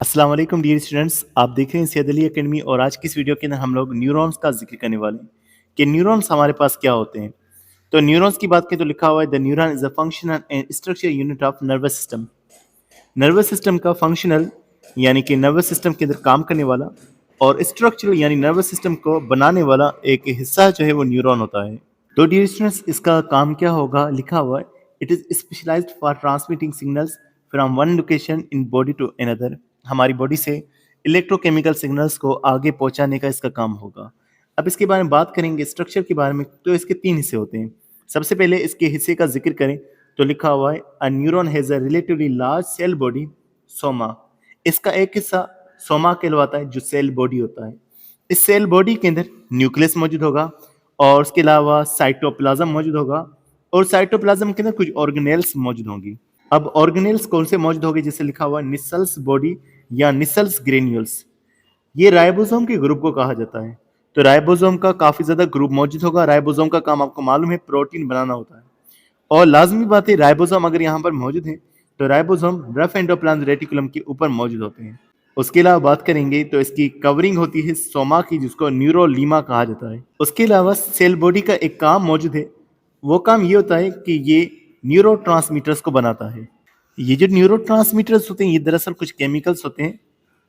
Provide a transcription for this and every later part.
अस्सलाम वालेकुम dear students, आप देख रहे हैं सैयद अली एकेडमी और आज की इस वीडियो के अंदर हम लोग न्यूरॉन्स का जिक्र करने वाले हैं कि न्यूरॉन्स हमारे पास क्या होते हैं। तो न्यूरॉन्स की बात करें तो लिखा हुआ है the neuron is a functional and structure unit of nervous system. Nervous system का फंक्शनल यानी कि नर्वस सिस्टम के अंदर काम करने वाला और स्ट्रक्चरल यानी नर्वस सिस्टम को बनाने वाला एक हिस्सा जो है वो न्यूरॉन होता है। तो डियर स्टूडेंट्स, इसका काम क्या होगा, लिखा हुआ है it is specialised for transmitting signals from one location in body to another. हमारी बॉडी से इलेक्ट्रोकेमिकल सिग्नल्स को आगे पहुंचाने का इसका काम होगा। अब इसके बारे में बात करेंगे स्ट्रक्चर के बारे में, तो इसके तीन हिस्से होते हैं। सबसे पहले इसके हिस्से का जिक्र करें तो लिखा हुआ है a neuron has a relatively large cell body soma. इसका एक हिस्सा सोमा कहलवाता है जो सेल बॉडी होता है। इस सेल बॉडी के अंदर न्यूक्लियस मौजूद होगा और उसके अलावा साइटोप्लाज्म मौजूद होगा और साइटोप्लाज्म के अंदर कुछ ऑर्गेनेल्स मौजूद होंगी। अब ऑर्गेनेल्स कौन से मौजूद होंगे, जैसे लिखा हुआ निसल्स बॉडी या निसल्स ग्रेन्यूल्स। ये राइबोसोम के ग्रुप को कहा जाता है। तो राइबोसोम का काफी ज्यादा ग्रुप मौजूद होगा। राइबोसोम का काम आपको मालूम है प्रोटीन बनाना होता है और लाजमी बात है राइबोसोम अगर यहाँ पर मौजूद है तो राइबोसोम रफ एंडोप्लाज्म रेटिकुलम के ऊपर मौजूद होते हैं। उसके अलावा बात करेंगे तो इसकी कवरिंग होती है सोमा की जिसको न्यूरोलीमा कहा जाता है। उसके अलावा सेल बॉडी का एक काम मौजूद है, वो काम ये होता है कि ये न्यूरो को बनाता है। ये जो न्यूरो होते हैं ये दरअसल कुछ केमिकल्स होते हैं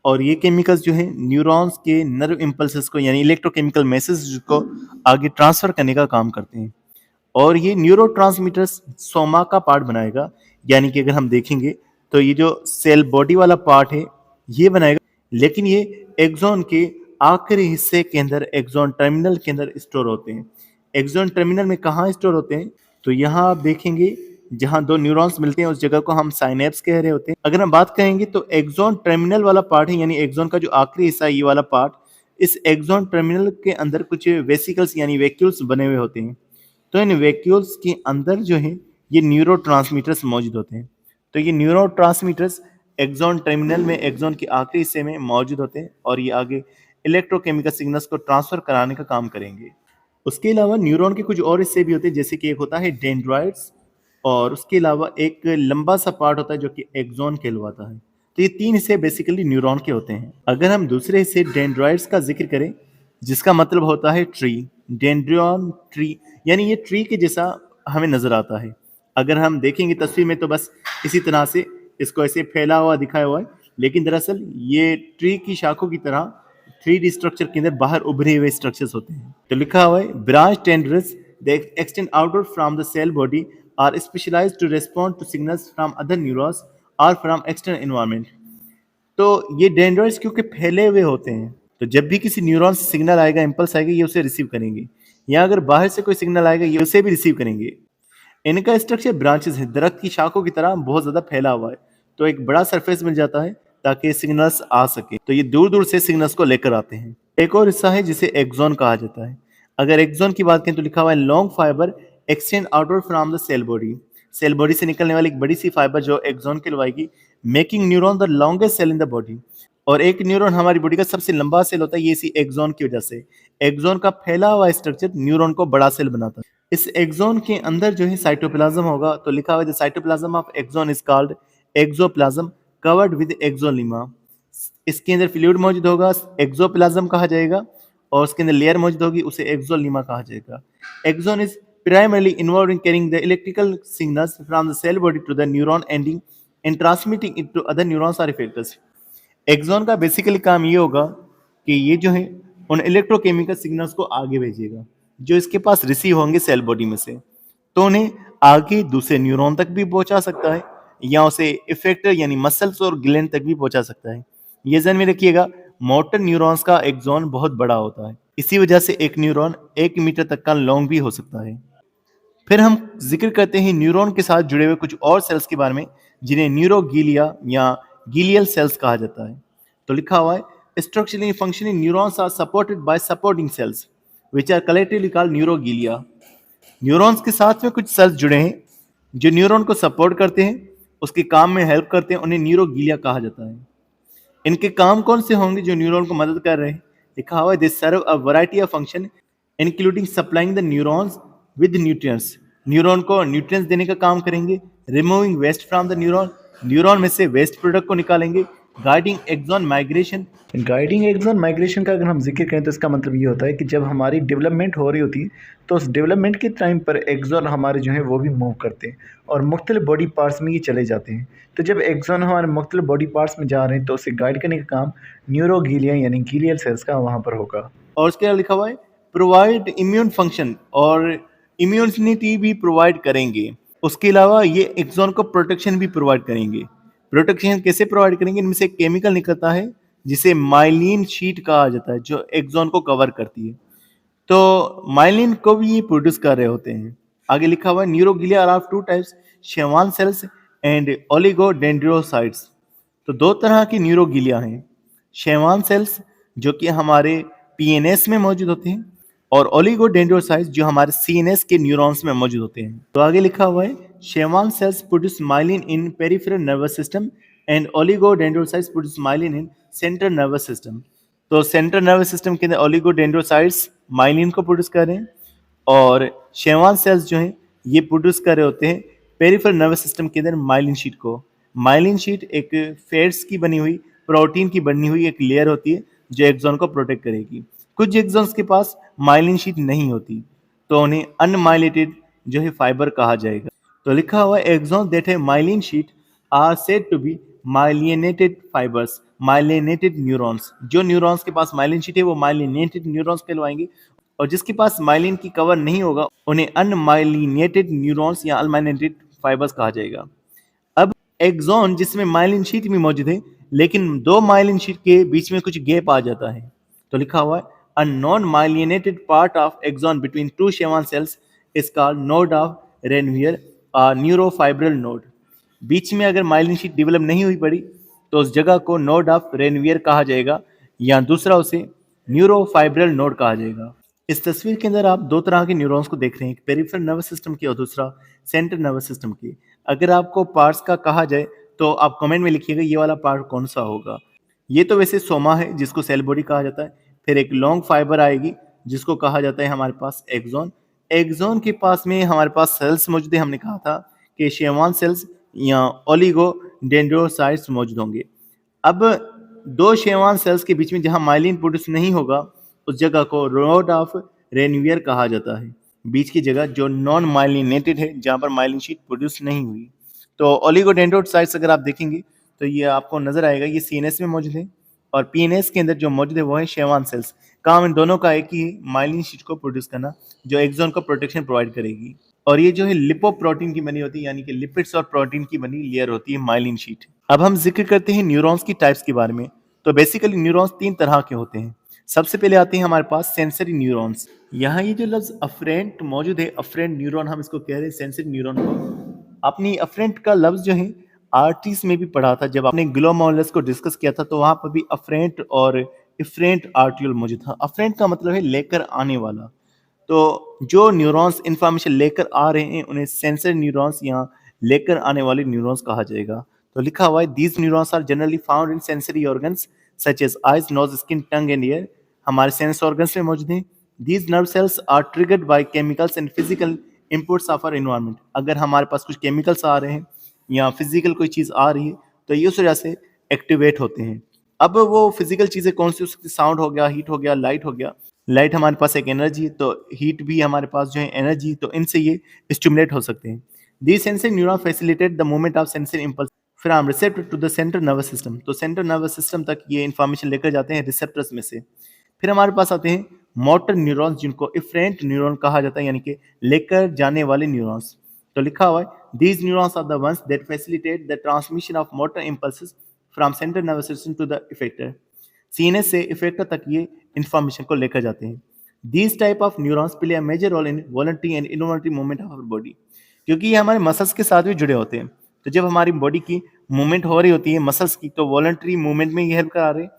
और ये केमिकल्स जो है न्यूरॉन्स के नर्व इम्पल्सेस को यानी इलेक्ट्रोकेमिकल मैसेज को आगे ट्रांसफर करने का काम करते हैं और ये न्यूरो सोमा का पार्ट बनाएगा। यानी कि अगर हम देखेंगे तो ये जो सेल बॉडी वाला पार्ट है ये बनाएगा, लेकिन ये एक्सॉन के आखिरी हिस्से के अंदर एक्सॉन टर्मिनल के अंदर स्टोर होते हैं। एक्सॉन टर्मिनल में कहाँ स्टोर होते हैं, तो यहाँ आप देखेंगे जहाँ दो न्यूरॉन्स मिलते हैं उस जगह को हम साइनेप्स कह रहे होते हैं। अगर हम बात करेंगे तो एक्सॉन टर्मिनल वाला पार्ट है यानी एक्सॉन का जो आखिरी हिस्सा है ये वाला पार्ट, इस एक्सॉन टर्मिनल के अंदर कुछ वेसिकल्स यानी वैक्यूल्स बने हुए होते हैं। तो इन वैक्यूल्स के अंदर जो है ये न्यूरो मौजूद होते हैं। तो ये न्यूरो एक्सॉन टर्मिनल में एक्सॉन के आखिरी हिस्से में मौजूद होते हैं और ये आगे इलेक्ट्रोकेमिकल सिग्नल्स को ट्रांसफर कराने का काम करेंगे। उसके अलावा न्यूरॉन के कुछ और हिस्से भी होते हैं, जैसे कि एक होता है डेंड्राइट्स और उसके अलावा एक लंबा सा पार्ट होता है जो कि एक्सॉन कहलवाता है। तो ये तीन हिस्से बेसिकली न्यूरॉन के होते हैं। अगर हम दूसरे हिस्से डेंड्राइट्स का जिक्र करें जिसका मतलब होता है ट्री, डेंड्रियन ट्री यानी ये ट्री के जैसा हमें नजर आता है। अगर हम देखेंगे तस्वीर में तो बस इसी तरह से इसको ऐसे फैला हुआ दिखाया हुआ है, लेकिन दरअसल ये ट्री की शाखों की तरह 3D स्ट्रक्चर के अंदर बाहर उभरे हुए स्ट्रक्चर्स होते हैं। तो लिखा हुआ है branch tendrils the extend outward from the cell body are specialised to respond to signals from other neurons और फ्रॉम एक्सटर्नल एनवायरनमेंट। तो ये डेंड्राइट्स क्योंकि फैले हुए होते हैं तो जब भी किसी न्यूरॉन से सिग्नल आएगा, इंपल्स आएगा, ये उसे रिसीव करेंगे, या अगर बाहर से कोई सिग्नल आएगा ये उसे भी रिसीव करेंगे। इनका स्ट्रक्चर ब्रांचेस है, दरख्त की शाखों की तरह बहुत ज्यादा फैला हुआ है, तो एक बड़ा सरफेस मिल जाता है ताकि सिग्नल्स आ सके। तो ये दूर दूर से सिग्नल्स को लेकर आते हैं। एक और हिस्सा है जिसे एक्सॉन कहा जाता है। अगर एक्सॉन की बात करें तो लिखा हुआ है long fibre extend outward from the cell body. Cell body से निकलने वाली एक बड़ी सी फाइबर जो एक्सॉन कहलवाएगी, making neuron the longest cell in the body. और एक न्यूरॉन हमारी बॉडी का सबसे लंबा सेल होता है, ये इसी एक्सॉन की वजह से। एक्सॉन का फैला हुआ स्ट्रक्चर न्यूरॉन को बड़ा सेल बनाता है। इस एक्सॉन के अंदर जो है साइटोप्लाज्म होगा, तो लिखा हुआ है the cytoplasm of axon is called axoplasm covered with axolemma. इसके अंदर फ्लूइड मौजूद होगा, एक्सोप्लाज्म कहा जाएगा, और उसके अंदर लेयर मौजूद होगी, उसे एक्सोलीमा कहा जाएगा। Axon is primarily involved in carrying the electrical signals from the cell body to the neuron ending and transmitting it to other neurons or effectors। Axon का बेसिकली काम ये होगा कि ये जो है उन इलेक्ट्रोकेमिकल सिग्नल्स को आगे भेजेगा जो इसके पास रिसीव होंगे सेल बॉडी में से, तो उन्हें आगे दूसरे न्यूरॉन तक भी पहुंचा सकता है या उसे इफेक्टर यानी मसल्स और ग्लैंड तक भी पहुंचा सकता है। ये ध्यान में रखिएगा, मोटर न्यूरॉन्स का एक्सॉन बहुत बड़ा होता है, इसी वजह से एक न्यूरॉन 1 मीटर तक का लॉन्ग भी हो सकता है। फिर हम जिक्र करते हैं न्यूरॉन के साथ जुड़े हुए कुछ और सेल्स के बारे में जिन्हें न्यूरोगीलिया या गीलियल सेल्स कहा जाता है। तो लिखा हुआ है structurally functioning neurons are supported by supporting cells which are collectively called neuroglia. Neurons के साथ में कुछ सेल्स जुड़े हैं जो न्यूरॉन को सपोर्ट करते हैं, उसके काम में हेल्प करते हैं, उन्हें न्यूरोगीलिया कहा जाता है। इनके काम कौन से होंगे जो न्यूरॉन को मदद कर रहे हैं, लिखा हुआ है they serve a variety of function including supplying the neurons with nutrients. Neuron को न्यूट्रिएंट्स देने का काम करेंगे, removing waste from the neuron, neuron में से वेस्ट प्रोडक्ट को निकालेंगे, guiding axon migration. Guiding axon migration का अगर हम जिक्र करें तो इसका मतलब ये होता है कि जब हमारी डेवलपमेंट हो रही होती है तो उस डेवलपमेंट के टाइम पर एक्सॉन हमारे जो है वो भी मूव करते हैं और मुख्तलिफ बॉडी पार्ट्स में ये चले जाते हैं। तो जब एक्सॉन हमारे मुख्तलिफ बॉडी पार्ट्स में जा रहे हैं तो उसे गाइड करने का काम न्यूरोगीलिया यानी गीलियल सेल्स का वहाँ पर होगा। और उसके अलावा लिखा हुआ है प्रोवाइड इम्यून फंक्शन, और इम्यूनिटी भी प्रोवाइड करेंगे। उसके अलावा ये एक्सॉन को प्रोटेक्शन भी प्रोवाइड करेंगे। प्रोटेक्शन कैसे प्रोवाइड करेंगे? इनमें से एक केमिकल निकलता है जिसे माइलिन शीट कहा जाता है, जो एक्सॉन को कवर करती है। तो माइलिन को भी ये प्रोड्यूस कर रहे होते हैं। आगे लिखा हुआ है neuroglia are of two types, Schwann cells and oligodendrocytes. तो दो तरह की न्यूरोग्लिया हैं, शेवान सेल्स जो कि हमारे पीएनएस में मौजूद होते हैं, और ओलिगोडेंड्रोसाइट्स जो हमारे सीएनएस के न्यूरॉन्स में मौजूद होते हैं। तो आगे लिखा हुआ है Schwann cells produce myelin in peripheral nervous system and oligodendrocytes produce myelin in central nervous system. तो सेंट्रल नर्वस सिस्टम के अंदर ओलिगोडेंड्रोसाइट्स माइलिन को प्रोड्यूस कर रहे हैं, और शेवान सेल्स जो हैं ये प्रोड्यूस कर रहे होते हैं पेरिफेरल नर्वस सिस्टम के अंदर माइलिन शीट को। माइलिन शीट एक फैट्स की बनी हुई, प्रोटीन की बनी हुई एक लेयर होती है जो एक्सॉन को प्रोटेक्ट करेगी। कुछ एक्सॉन्स के पास माइलिन शीट नहीं होती, तो उन्हें अनमाइलेटेड जो है फाइबर कहा जाएगा। तो लिखा हुआ है एक्सॉन दैट है myelin sheet are said to be myelinated fibres, myelinated neurons. जो न्यूरॉन्स के पास माइलिन शीट है वो माइलिनेटेड न्यूरॉन्स कहलवाएंगे, और जिसके पास माइलिन की कवर नहीं होगा उन्हें अनमाइलिनेटेड न्यूरॉन्स या अनमाइलिनेटेड फाइबर्स कहा जाएगा। अब एक्सॉन जिसमें माइलिन शीट भी मौजूद है, लेकिन दो माइलिन शीट के बीच में कुछ गैप आ जाता है। तो लिखा हुआ है a non myelinated part of axon between two Schwann cells is called node of Ranvier, neurofibral node. बीच में अगर माइलिन शीट डेवलप नहीं हुई पड़ी तो उस जगह को नोड ऑफ रेनवियर कहा जाएगा, या दूसरा उसे न्यूरोफाइब्रल नोड कहा जाएगा। इस तस्वीर के अंदर आप दो तरह के न्यूरॉन्स को देख रहे हैं, एक पेरिफेरल नर्वस सिस्टम की और दूसरा सेंट्रल नर्वस सिस्टम की। अगर आपको पार्ट्स का कहा जाए तो आप कमेंट में लिखिएगा ये वाला पार्ट कौन सा होगा। ये तो वैसे सोमा है जिसको सेल बॉडी कहा जाता है, फिर एक लॉन्ग फाइबर आएगी जिसको कहा जाता है हमारे पास एक्सॉन। एक्सॉन के पास में हमारे पास सेल्स मौजूद है, हमने कहा था कि शेवान सेल्स या ओलिगोडेंड्रोसाइट्स मौजूद होंगे। अब दो शेवान सेल्स के बीच में जहां माइलिन प्रोड्यूस नहीं होगा उस जगह को रोड ऑफ रेनवियर कहा जाता है। बीच की जगह जो नॉन माइलिनेटेड है, जहां पर माइलिन शीट प्रोड्यूस नहीं हुई। तो ओलिगोडेंड्रोसाइट्स अगर आप देखेंगे तो ये आपको नजर आएगा, ये सीएनएस में मौजूद है, और पीएनएस के अंदर जो मौजूद है वो है शेवान सेल्स। काम इन दोनों का एक ही माइलिन शीट को प्रोड्यूस करना, जो एक्सॉन को प्रोटेक्शन प्रोवाइड करेगी। और ये जो है लिपोप्रोटीन की बनी होती है, यानी कि लिपिड्स और प्रोटीन की बनी लेयर होती है माइलिन शीट। अब हम जिक्र करते हैं न्यूरॉन्स की टाइप्स के बारे में। तो बेसिकली न्यूरॉन्स तीन तरह के होते हैं। सबसे पहले आते हैं हमारे पास सेंसरी न्यूरॉन्स। यहाँ ये जो लफ्ज अफरेंट मौजूद है, अफरेंट न्यूरॉन हम इसको कह रहे हैं सेंसरी न्यूरॉन को। आपने अफरेंट का लफ्ज जो है आर्टिस में भी पढ़ा था, जब आपने ग्लोमोलस को डिस्कस किया था तो वहां पर भी अफरेंट और इफरेंट आर्टियोल मौजूद था। अफरेंट का मतलब है लेकर आने वाला। तो जो न्यूरॉन्स इंफॉर्मेशन लेकर आ रहे हैं उन्हें सेंसरी न्यूरॉन्स या लेकर आने वाले न्यूरॉन्स कहा जाएगा। तो लिखा हुआ है these neurons are generally found in sensory organs such as eyes, nose, skin, tongue and ear. हमारे सेंस ऑर्गन्स में मौजूद हैं। These nerve cells are triggered by chemicals and physical inputs of our environment. अगर हमारे पास कुछ chemicals आ रहे हैं या फिजिकल कोई चीज़ आ रही है तो ये उस वजह से एक्टिवेट होते हैं। अब वो फिजिकल चीज़ें कौन सी, उसकी साउंड हो गया, हीट हो गया, लाइट हो गया। लाइट हमारे पास एक एनर्जी है, तो हीट भी हमारे पास जो है एनर्जी, तो इनसे ये स्टिमुलेट हो सकते हैं। These sensory neuron facilitate the movement of sensory impulse from receptor to the central nervous system. तो सेंट्रल नर्वस सिस्टम तक ये इंफॉर्मेशन लेकर जाते हैं रिसेप्टर्स में से। फिर हमारे पास आते हैं मोटर न्यूरॉन्स, जिनको इफरेंट न्यूरॉन कहा जाता है, यानी कि लेकर जाने वाले न्यूरॉन्स। तो लिखा हुआ है these neurons are the ones that facilitate the transmission of motor impulses from central nervous system to the effector. CNS से इफेक्टर तक ये इंफॉर्मेशन को लेकर जाते हैं। These type of neurons play a major role in voluntary and involuntary movement of our body, क्योंकि ये हमारे मसल्स के साथ भी जुड़े होते हैं। तो जब हमारी बॉडी की मूवमेंट हो रही होती है मसल्स की, तो वॉलंटरी मूवमेंट में ये हेल्प करा रहे हैं,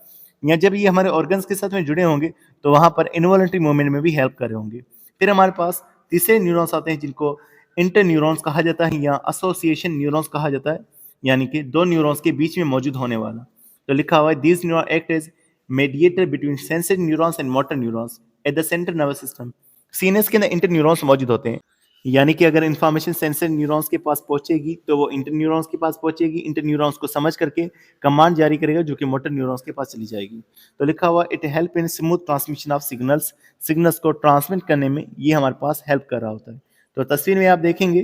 या जब ये हमारे ऑर्गन्स के साथ में जुड़े होंगे तो वहां पर इनवॉलंटरी मूवमेंट में भी हेल्प कर रहे होंगे। फिर हमारे पास तीसरे न्यूरॉन्स आते हैं जिनको इंटर न्यूरॉन्स कहा जाता है या एसोसिएशन न्यूरॉन्स कहा जाता है, यानी कि दो न्यूरॉन्स के बीच में मौजूद होने वाला। तो लिखा हुआ है these neuron act as mediator between sensory neurons and motor neurons at the central nervous system। CNS के अंदर इंटर न्यूरॉन्स मौजूद होते हैं यानी कि अगर इन्फॉर्मेशन सेंसर न्यूरॉन्स के पास पहुंचेगी तो वो इंटर न्यूरॉन्स के पास पहुंचेगी, इंटर न्यूरॉन्स को समझ करके कमांड जारी करेगा जो कि मोटर न्यूरॉन्स के पास चली जाएगी। तो लिखा हुआ it help in smooth transmission of signals, signals को ट्रांसमिट करने में ये हमारे पास हेल्प कर रहा होता है। तो तस्वीर में आप देखेंगे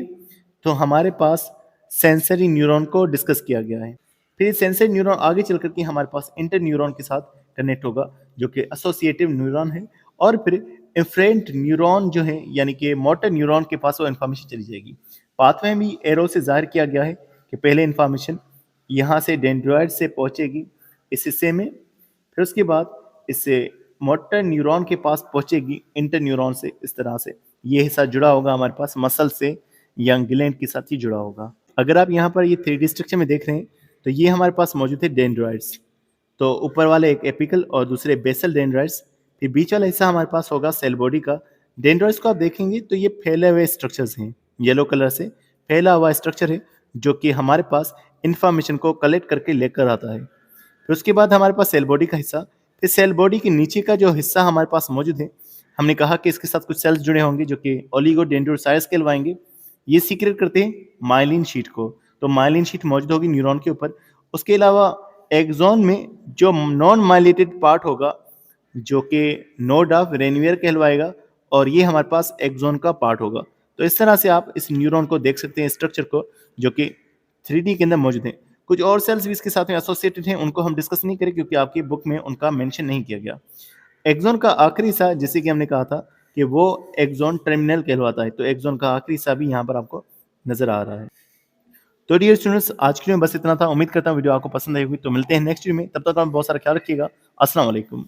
तो हमारे पास सेंसरी न्यूरॉन को डिस्कस किया गया है। फिर सेंसरी न्यूरॉन आगे चल करके हमारे पास इंटर न्यूरॉन के साथ कनेक्ट होगा जो कि एसोसिएटिव न्यूरॉन है, और फिर इन्फ्रेंट न्यूरॉन जो है यानी कि मोटर न्यूरॉन के पास वो इन्फॉर्मेशन चली जाएगी। पाथवे में भी एरो से जाहिर किया गया है कि पहले इन्फॉर्मेशन यहाँ से डेंड्रॉइड से पहुंचेगी इस हिस्से में, फिर उसके बाद इससे मोटर न्यूरॉन के पास पहुंचेगी इंटर न्यूरॉन से। इस तरह से ये हिस्सा जुड़ा होगा हमारे पास मसल से या ग्लैंड के साथ ही जुड़ा होगा। अगर आप यहाँ पर ये 3D स्ट्रक्चर में देख रहे हैं तो ये हमारे पास मौजूद है डेंड्रॉइड्स। तो ऊपर वाले एक एपिकल और दूसरे बेसल डेंड्राइट्स, फिर बीच वाला हिस्सा हमारे पास होगा सेल बॉडी का। डेंड्राइट्स को आप देखेंगे तो ये फैले हुए स्ट्रक्चर्स हैं, येलो कलर से फैला हुआ स्ट्रक्चर है जो कि हमारे पास इंफॉर्मेशन को कलेक्ट करके लेकर आता है। फिर उसके बाद हमारे पास सेल बॉडी का हिस्सा, फिर सेल बॉडी के नीचे का जो हिस्सा हमारे पास मौजूद है, हमने कहा कि इसके साथ कुछ सेल्स जुड़े होंगे जो कि ओलिगोडेंड्रोसाइट्स कहलवाएंगे। ये सीक्रेट करते हैं माइलिन शीट को, तो माइलिन शीट मौजूद होगी न्यूरॉन के ऊपर। उसके अलावा एक्सॉन में जो नॉन माइलेटेड पार्ट होगा जो कि नोड ऑफ रेनवियर कहलवाएगा, और ये हमारे पास एक्सॉन का पार्ट होगा। तो इस तरह से आप इस न्यूरॉन को देख सकते हैं स्ट्रक्चर को जो कि 3D के अंदर मौजूद है। कुछ और सेल्स भी इसके साथ में एसोसिएटेड हैं, उनको हम डिस्कस नहीं करें क्योंकि आपकी बुक में उनका मेंशन नहीं किया गया। एक्सॉन का आखिरी हिस्सा जैसे कि हमने कहा था कि वो एक्सॉन टर्मिनल कहलवाता है, तो एक्सॉन का आखिरी हिस्सा भी यहाँ पर आपको नजर आ रहा है। तो डियर स्टूडेंट्स, आज के लिए बस इतना था। उम्मीद करता हूँ वीडियो आपको पसंद आई होगी। तो मिलते हैं नेक्स्ट वीडियो में, तब तक आप बहुत सारा ख्याल रखिएगा। अस्सलाम वालेकुम।